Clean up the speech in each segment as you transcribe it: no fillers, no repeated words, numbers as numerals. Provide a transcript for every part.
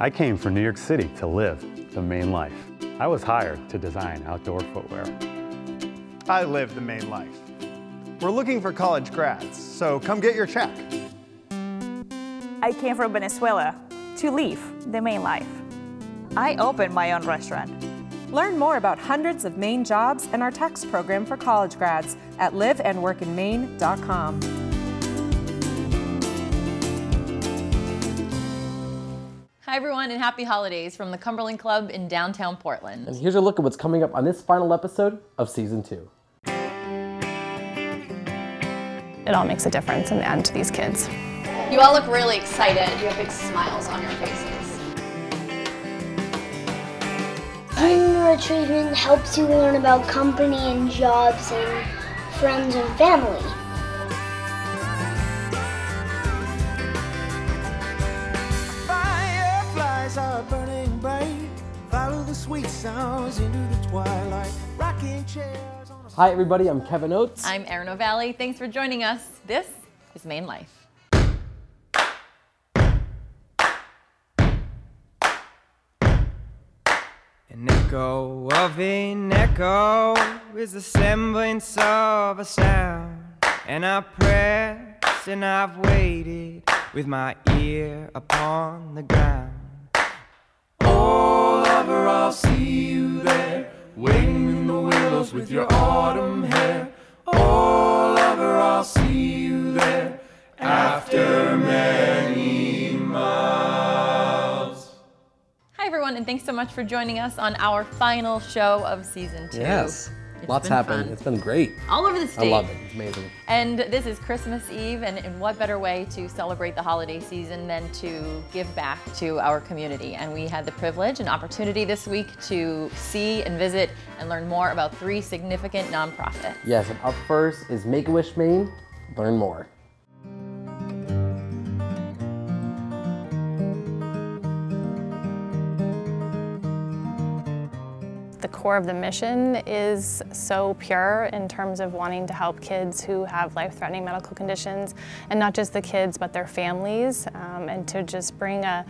I came from New York City to live the Maine life. I was hired to design outdoor footwear. I live the Maine life. We're looking for college grads, so come get your check. I came from Venezuela to live the Maine life. I opened my own restaurant. Learn more about hundreds of Maine jobs and our tax program for college grads at liveandworkinmaine.com. Hi everyone, and happy holidays from the Cumberland Club in downtown Portland. And here's a look at what's coming up on this final episode of Season 2. It all makes a difference in the end to these kids. You all look really excited. You have big smiles on your faces. Junior Achievement helps you learn about company and jobs and friends and family. Fireflies are burning bright. Follow the sweet sounds into the twilight. Rocking chairs on a... Hi everybody, I'm Kevin Oates. I'm Erin Ovalle. Thanks for joining us. This is MaineLife. An echo of an echo is the semblance of a sound. And I pressed and I've waited with my ear upon the ground. Oh, lover, I'll see you there, waiting in the willows with your autumn hair. Oh, lover, I'll see you there after many miles. Hi everyone, and thanks so much for joining us on our final show of Season 2. Yes, It's lots been happened. fun. It's been great. All over the state. I love it, it's amazing. And this is Christmas Eve, and what better way to celebrate the holiday season than to give back to our community. And we had the privilege and opportunity this week to see and visit and learn more about 3 significant nonprofits. Yes, and up first is MakeAWish Maine. Learn more. The core of the mission is so pure in terms of wanting to help kids who have life-threatening medical conditions, and not just the kids, but their families, and to just bring a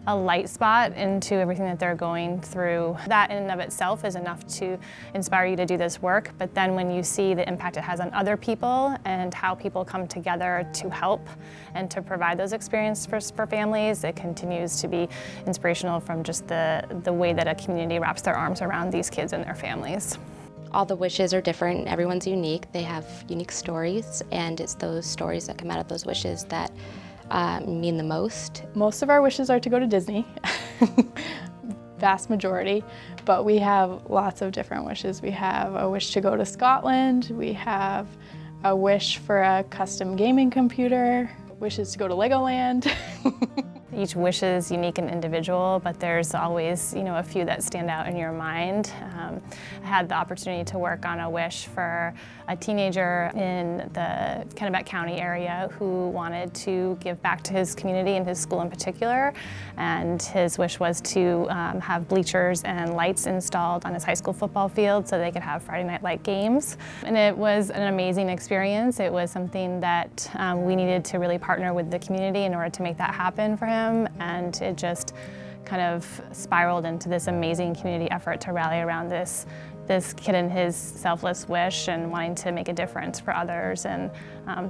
light spot into everything that they're going through. That in and of itself is enough to inspire you to do this work, but then when you see the impact it has on other people and how people come together to help and to provide those experiences for families, it continues to be inspirational from just the way that a community wraps their arms around these kids and their families. All the wishes are different, everyone's unique, they have unique stories, and it's those stories that come out of those wishes that mean the most. Most of our wishes are to go to Disney, vast majority, but we have lots of different wishes. We have a wish to go to Scotland, we have a wish for a custom gaming computer, wishes to go to Legoland. Each wish is unique and individual, but there's always, a few that stand out in your mind. I had the opportunity to work on a wish for a teenager in the Kennebec County area who wanted to give back to his community and his school in particular. And his wish was to have bleachers and lights installed on his high school football field so they could have Friday night light games. And it was an amazing experience. It was something that we needed to really partner with the community in order to make that happen for him. And it just kind of spiraled into this amazing community effort to rally around this kid and his selfless wish and wanting to make a difference for others, and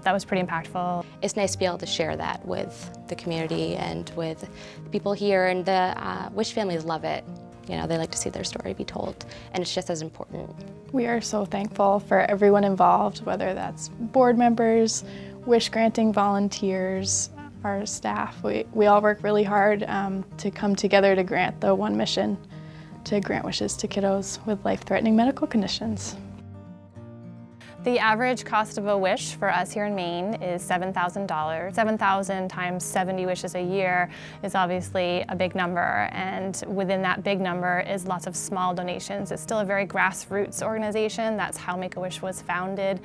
that was pretty impactful. It's nice to be able to share that with the community and with the people here, and the Wish families love it. They like to see their story be told, and it's just as important. We are so thankful for everyone involved, whether that's board members, wish granting volunteers, our staff. We all work really hard to come together to grant the one mission, to grant wishes to kiddos with life-threatening medical conditions. The average cost of a wish for us here in Maine is $7,000. $7,000 times 70 wishes a year is obviously a big number, and within that big number is lots of small donations. It's still a very grassroots organization. That's how Make-A-Wish was founded,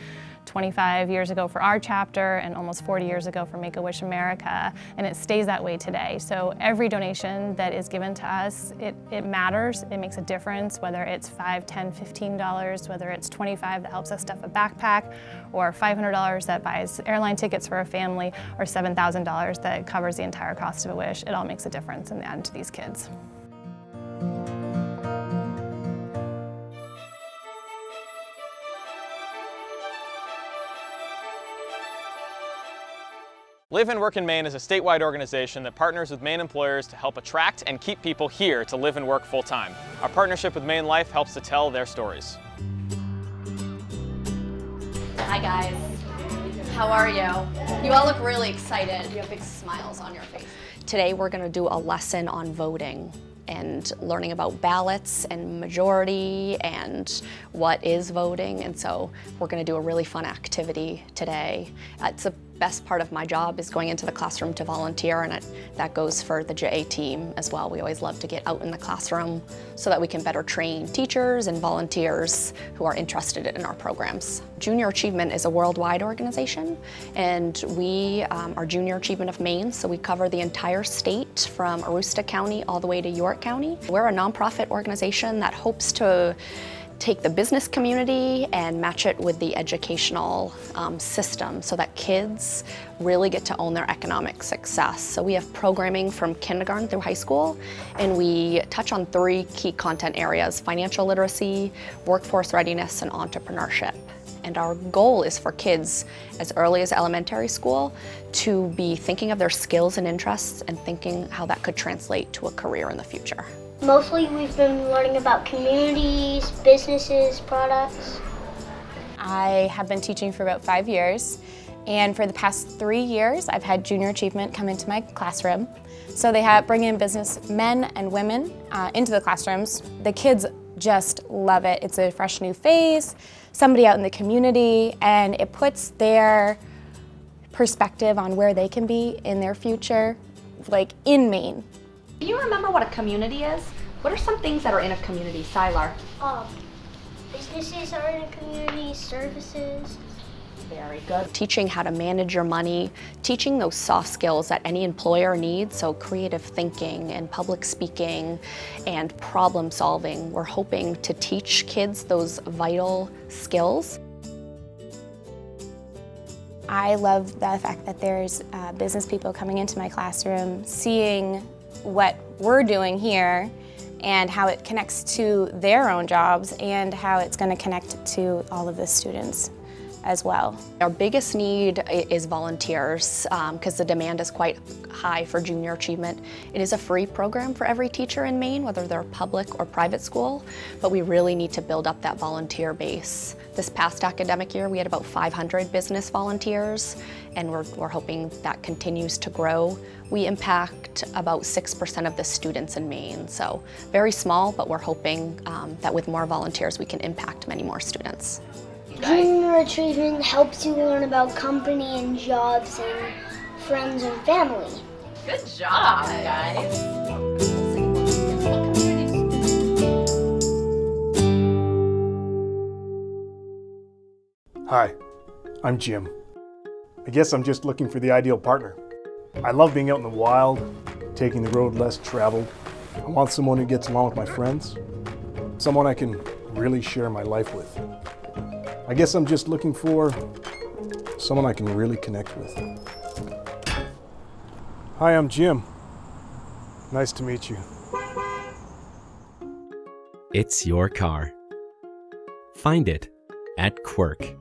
25 years ago for our chapter and almost 40 years ago for MakeAWish America, and it stays that way today. So every donation that is given to us, it matters, it makes a difference, whether it's $5, $10, $15, whether it's $25 that helps us stuff a backpack, or $500 that buys airline tickets for a family, or $7,000 that covers the entire cost of a wish. It all makes a difference in the end to these kids. Live and Work in Maine is a statewide organization that partners with Maine employers to help attract and keep people here to live and work full-time. Our partnership with MaineLife helps to tell their stories. Hi guys, how are you? You all look really excited. You have big smiles on your face. Today we're going to do a lesson on voting and learning about ballots and majority and what is voting, and so we're going to do a really fun activity today. It's the best part of my job is going into the classroom to volunteer, and that goes for the JA team as well. We always love to get out in the classroom so that we can better train teachers and volunteers who are interested in our programs. Junior Achievement is a worldwide organization, and we are Junior Achievement of Maine, so we cover the entire state from Aroostook County all the way to York County. We're a nonprofit organization that hopes to take the business community and match it with the educational system so that kids really get to own their economic success. So we have programming from kindergarten through high school, and we touch on 3 key content areas: financial literacy, workforce readiness, and entrepreneurship. And our goal is for kids as early as elementary school to be thinking of their skills and interests and thinking how that could translate to a career in the future. Mostly we've been learning about communities, businesses, products. I have been teaching for about 5 years, and for the past 3 years I've had Junior Achievement come into my classroom. So they bring in business men and women into the classrooms. The kids just love it. It's a fresh new face, somebody out in the community, and it puts their perspective on where they can be in their future, like in Maine. Do you remember what a community is? What are some things that are in a community, Silar? Businesses are in a community, services. Very good. Teaching how to manage your money, teaching those soft skills that any employer needs, so creative thinking and public speaking and problem solving. We're hoping to teach kids those vital skills. I love the fact that there's business people coming into my classroom, seeing what we're doing here and how it connects to their own jobs and how it's going to connect to all of the students as well. Our biggest need is volunteers because the demand is quite high for Junior Achievement. It is a free program for every teacher in Maine, whether they're public or private school, but we really need to build up that volunteer base. This past academic year we had about 500 business volunteers, and we're hoping that continues to grow. We impact about 6% of the students in Maine, so very small, but we're hoping that with more volunteers we can impact many more students. Junior Achievement helps you learn about company and jobs and friends and family. Good job, guys. Hi, I'm Jim. I guess I'm just looking for the ideal partner. I love being out in the wild, taking the road less traveled. I want someone who gets along with my friends, someone I can really share my life with. I guess I'm just looking for someone I can really connect with. Hi, I'm Jim. Nice to meet you. It's your car. Find it at Quirk.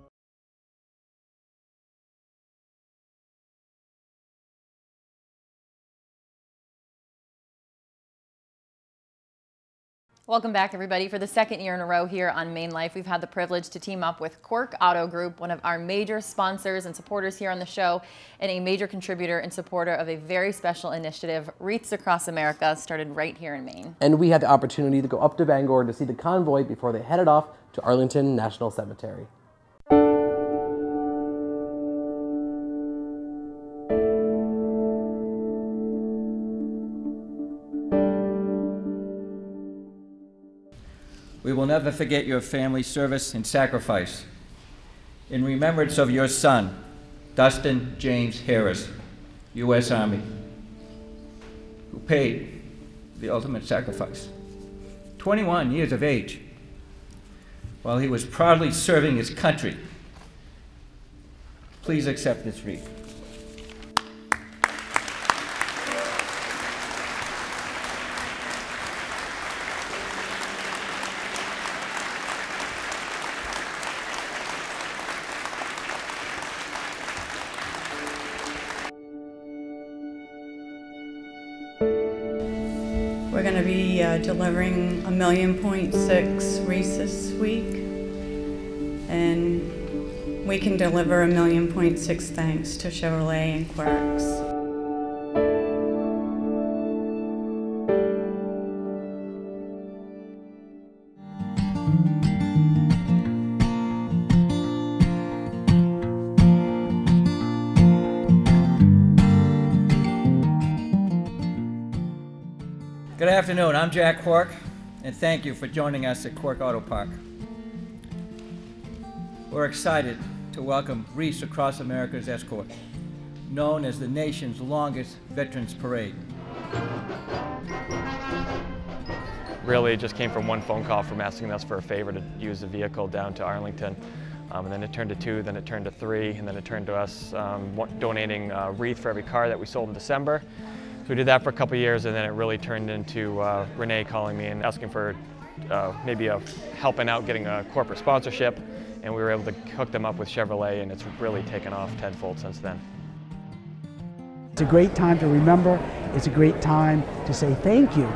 Welcome back, everybody. For the second year in a row here on MaineLife, we've had the privilege to team up with Quirk Auto Group, one of our major sponsors and supporters here on the show, and a major contributor and supporter of a very special initiative, Wreaths Across America, started right here in Maine. And we had the opportunity to go up to Bangor to see the convoy before they headed off to Arlington National Cemetery. We will never forget your family's service and sacrifice. in remembrance of your son, Dustin James Harris, U.S. Army, who paid the ultimate sacrifice. 21 years of age, while he was proudly serving his country. Please accept this wreath. We're going to be delivering 1.6 million wreaths this week, and we can deliver 1.6 million thanks to Chevrolet and Quirks. Good afternoon, I'm Jack Quirk, and thank you for joining us at Quirk Auto Park. We're excited to welcome Wreaths Across America's escort, known as the nation's longest Veterans Parade. Really, it just came from one phone call from asking us for a favor to use the vehicle down to Arlington. And then it turned to 2, then it turned to 3, and then it turned to us donating a wreath for every car that we sold in December. So we did that for a couple of years, and then it really turned into Renee calling me and asking for maybe helping out getting a corporate sponsorship, and we were able to hook them up with Chevrolet, and it's really taken off tenfold since then. It's a great time to remember. It's a great time to say thank you.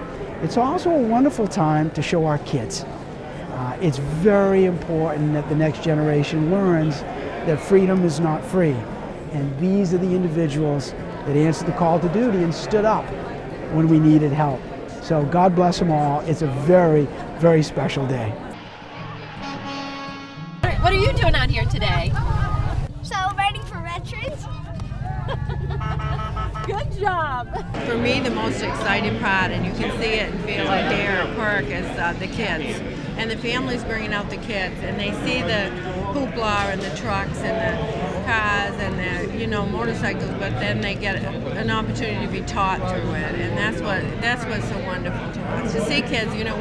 It's also a wonderful time to show our kids. It's very important that the next generation learns that freedom is not free, and these are the individuals that answered the call to duty and stood up when we needed help. So God bless them all. It's a very, very special day. What are you doing out here today? Celebrating for veterans. Good job. For me, the most exciting part, and you can see it and feel it here at Quirk, is the kids. And the families bringing out the kids, and they see the hoopla and the trucks and the cars and the, you know, motorcycles, but then they get an opportunity to be taught through it, and that's what's so wonderful to us. To see kids, you know,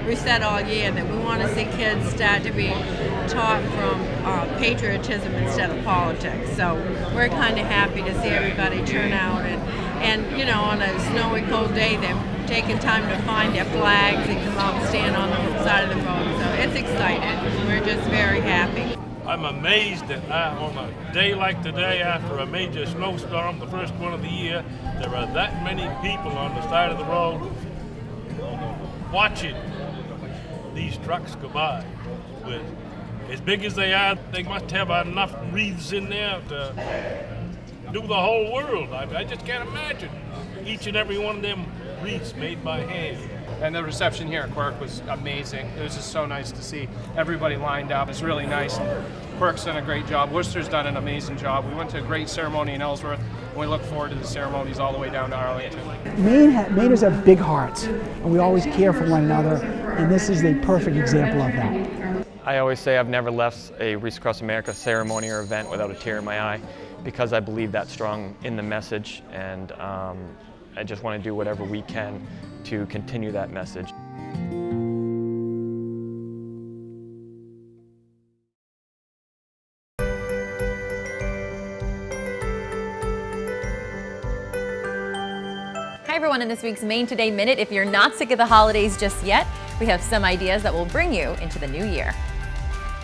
we said all year that we want to see kids start to be taught from patriotism instead of politics. So we're kind of happy to see everybody turn out, and you know, on a snowy, cold day, they're taking time to find their flags and come out and stand on the side of the road. So it's exciting. We're just very happy. I'm amazed that on a day like today, after a major snowstorm, the first one of the year, there are that many people on the side of the road watching these trucks go by. With as big as they are, they must have enough wreaths in there to do the whole world. I just can't imagine each and every one of them wreaths made by hand. And the reception here at Quirk was amazing. It was just so nice to see everybody lined up. It's really nice. And Quirk's done a great job. Worcester's done an amazing job. We went to a great ceremony in Ellsworth, and we look forward to the ceremonies all the way down to Arlington. Mainers have big hearts, and we always care for one another, and this is the perfect example of that. I always say I've never left a Wreaths Across America ceremony or event without a tear in my eye, because I believe that strong in the message, and I just want to do whatever we can to continue that message. Hi everyone, in this week's Maine Today Minute, if you're not sick of the holidays just yet, we have some ideas that will bring you into the new year.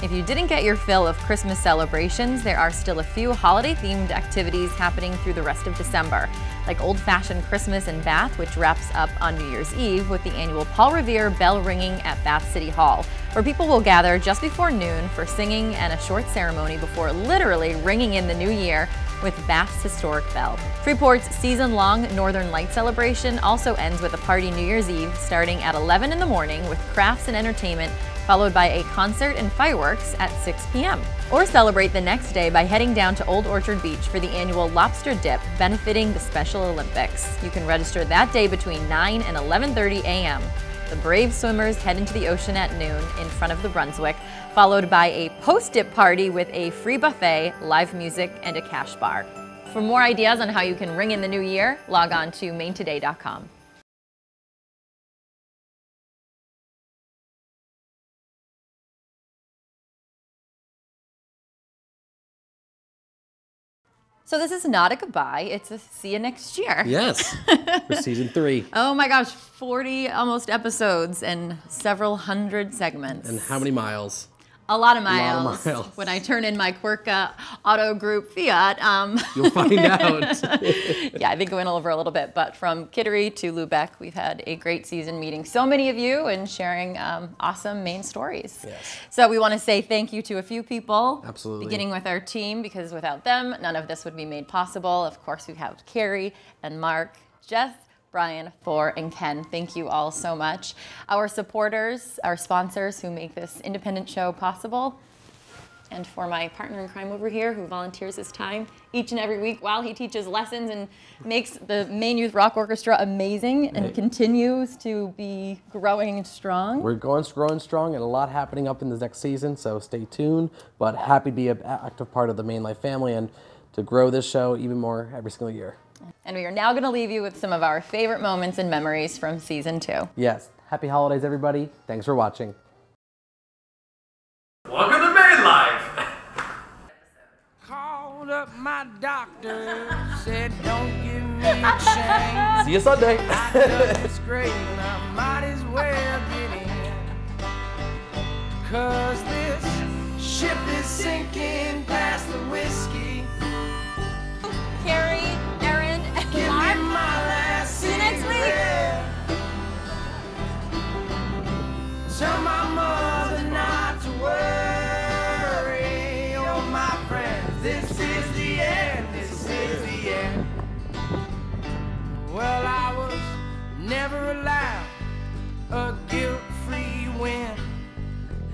If you didn't get your fill of Christmas celebrations, there are still a few holiday-themed activities happening through the rest of December, like Old-Fashioned Christmas in Bath, which wraps up on New Year's Eve with the annual Paul Revere bell ringing at Bath City Hall, where people will gather just before noon for singing and a short ceremony before literally ringing in the new year with Bath's historic bell. Freeport's season-long Northern Light celebration also ends with a party New Year's Eve starting at 11 in the morning with crafts and entertainment, followed by a concert and fireworks at 6 p.m. Or celebrate the next day by heading down to Old Orchard Beach for the annual Lobster Dip benefiting the Special Olympics. You can register that day between 9 and 11:30 a.m. The brave swimmers head into the ocean at noon in front of the Brunswick, followed by a post-dip party with a free buffet, live music, and a cash bar. For more ideas on how you can ring in the new year, log on to MaineToday.com. So this is not a goodbye, it's a see you next year. Yes, for season 3. Oh my gosh, 40 almost episodes and several hundred segments. And how many miles? A lot of miles. A lot of miles. When I turn in my Quirk Auto Group Fiat. You'll find out. Yeah, I think it went over a little bit, but from Kittery to Lubec, we've had a great season meeting so many of you and sharing awesome Maine stories. Yes. So we want to say thank you to a few people. Absolutely. Beginning with our team, because without them, none of this would be made possible. Of course, we have Carrie and Mark, Jess, Brian, For, and Ken. Thank you all so much. Our supporters, our sponsors who make this independent show possible. And for my partner in crime over here who volunteers his time each and every week while he teaches lessons and makes the Maine Youth Rock Orchestra amazing and continues to be growing strong. We're growing strong and a lot happening up in the next season, so stay tuned. But happy to be an active part of the MaineLife family and to grow this show even more every single year. And we are now going to leave you with some of our favorite moments and memories from season 2. Yes. Happy holidays, everybody. Thanks for watching. Welcome to MaineLife. Called up my doctor, said don't give me a chance. See you Sunday. I done this great and I might as well get in. 'Cause this ship is sinking past the whiskey. Carrie, Erin, and Mark. See you next week. Tell my mother not to worry. Oh, my friends, this is the end. This is the end. Well, I was never allowed a guilt-free win,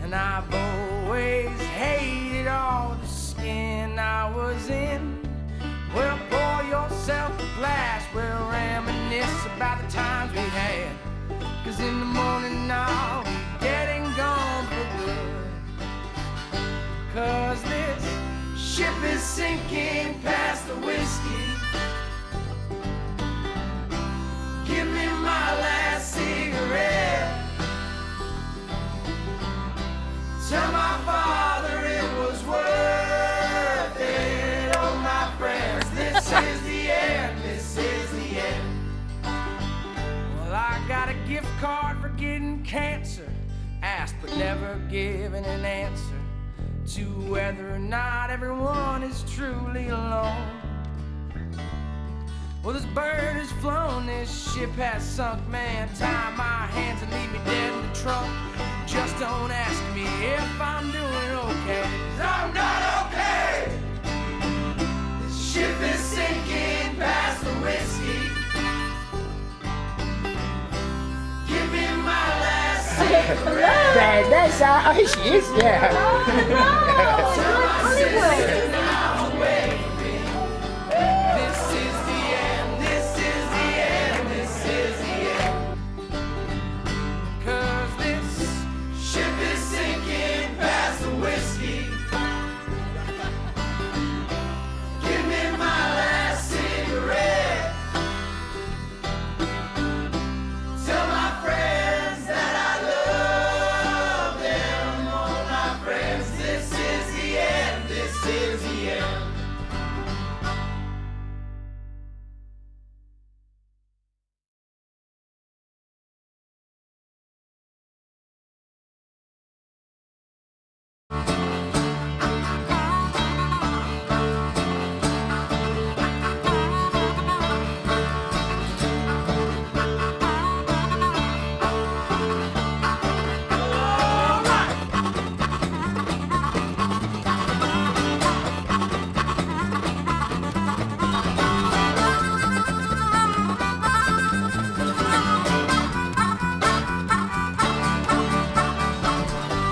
and I've always hated all the skin I was in. Well, pour yourself a glass, we'll reminisce about the times we had. 'Cause in the morning I'll be dead and gone for good. 'Cause this ship is sinking past the whiskey. Give me my last cigarette. Tell my father it was worth it. Oh, my friends, this is the end. This is the end. Well, I got a gift card for getting cancer. Asked but never given an answer to whether or not everyone is truly alone. Well, this bird has flown, this ship has sunk, man. Tie my hands and leave me dead in the trunk. Just don't ask me if I'm doing okay, 'cause I'm not okay. This ship is sinking past the whiskey. Give me my last cigarette. That's how she is there. This is the end, this is the end, this is the end. 'Cause this ship is sinking past the whiskey. Give me my last cigarette. Tell my friends that I love them. Oh, my friends, this is the end, this is the end.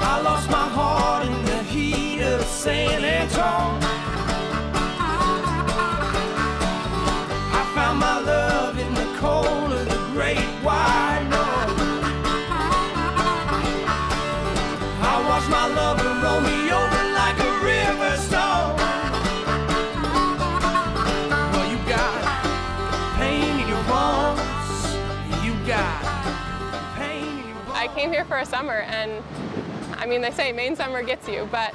I lost my heart in the heat of San Antonio. I found my love in the cold of the great wide north. came here for a summer, and I mean, they say Maine summer gets you, but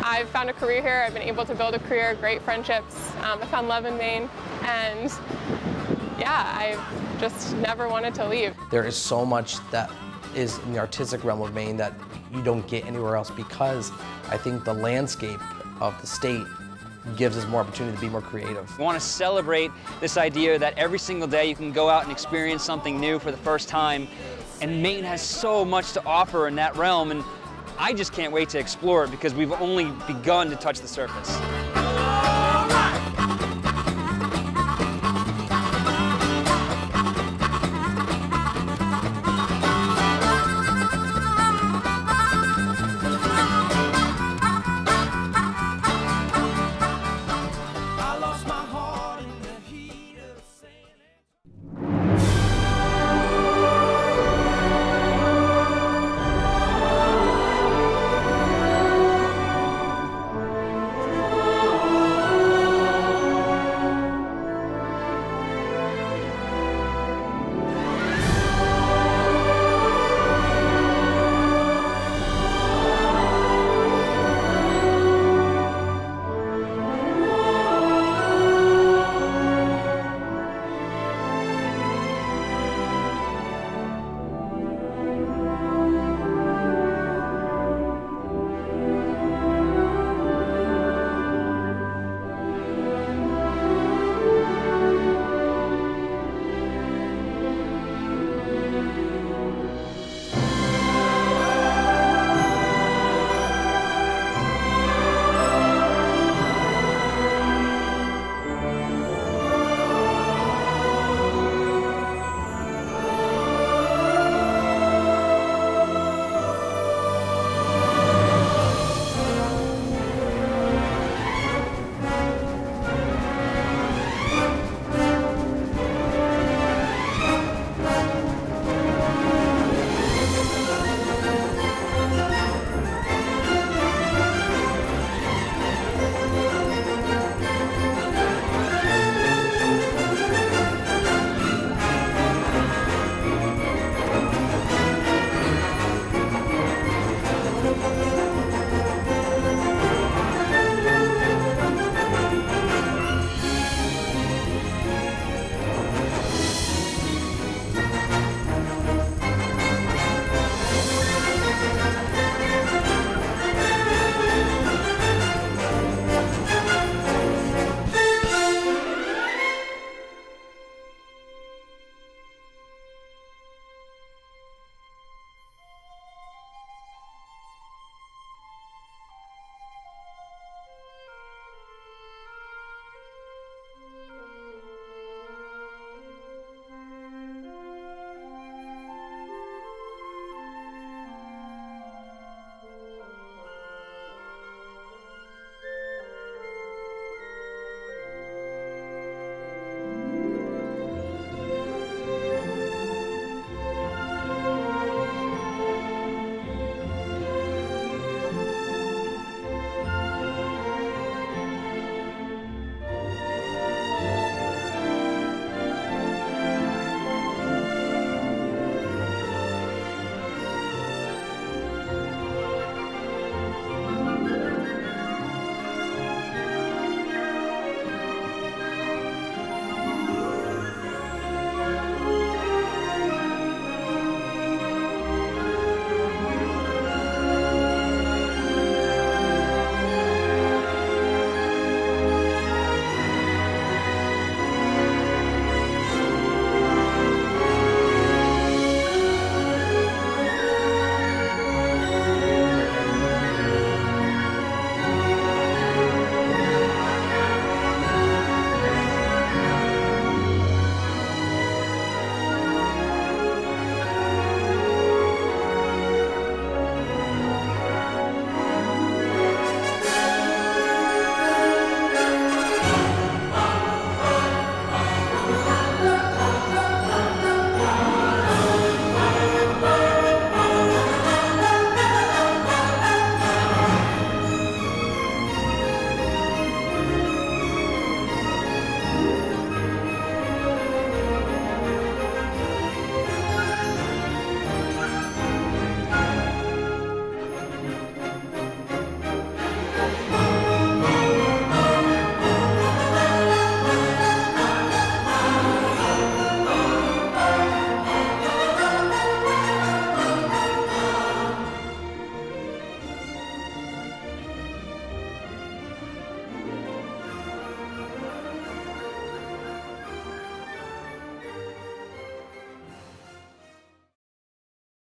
I've found a career here. I've been able to build a career, great friendships. I found love in Maine, and yeah, I've just never wanted to leave. There is so much that is in the artistic realm of Maine that you don't get anywhere else, because I think the landscape of the state gives us more opportunity to be more creative. We want to celebrate this idea that every single day you can go out and experience something new for the first time, and Maine has so much to offer in that realm, and I just can't wait to explore it because we've only begun to touch the surface.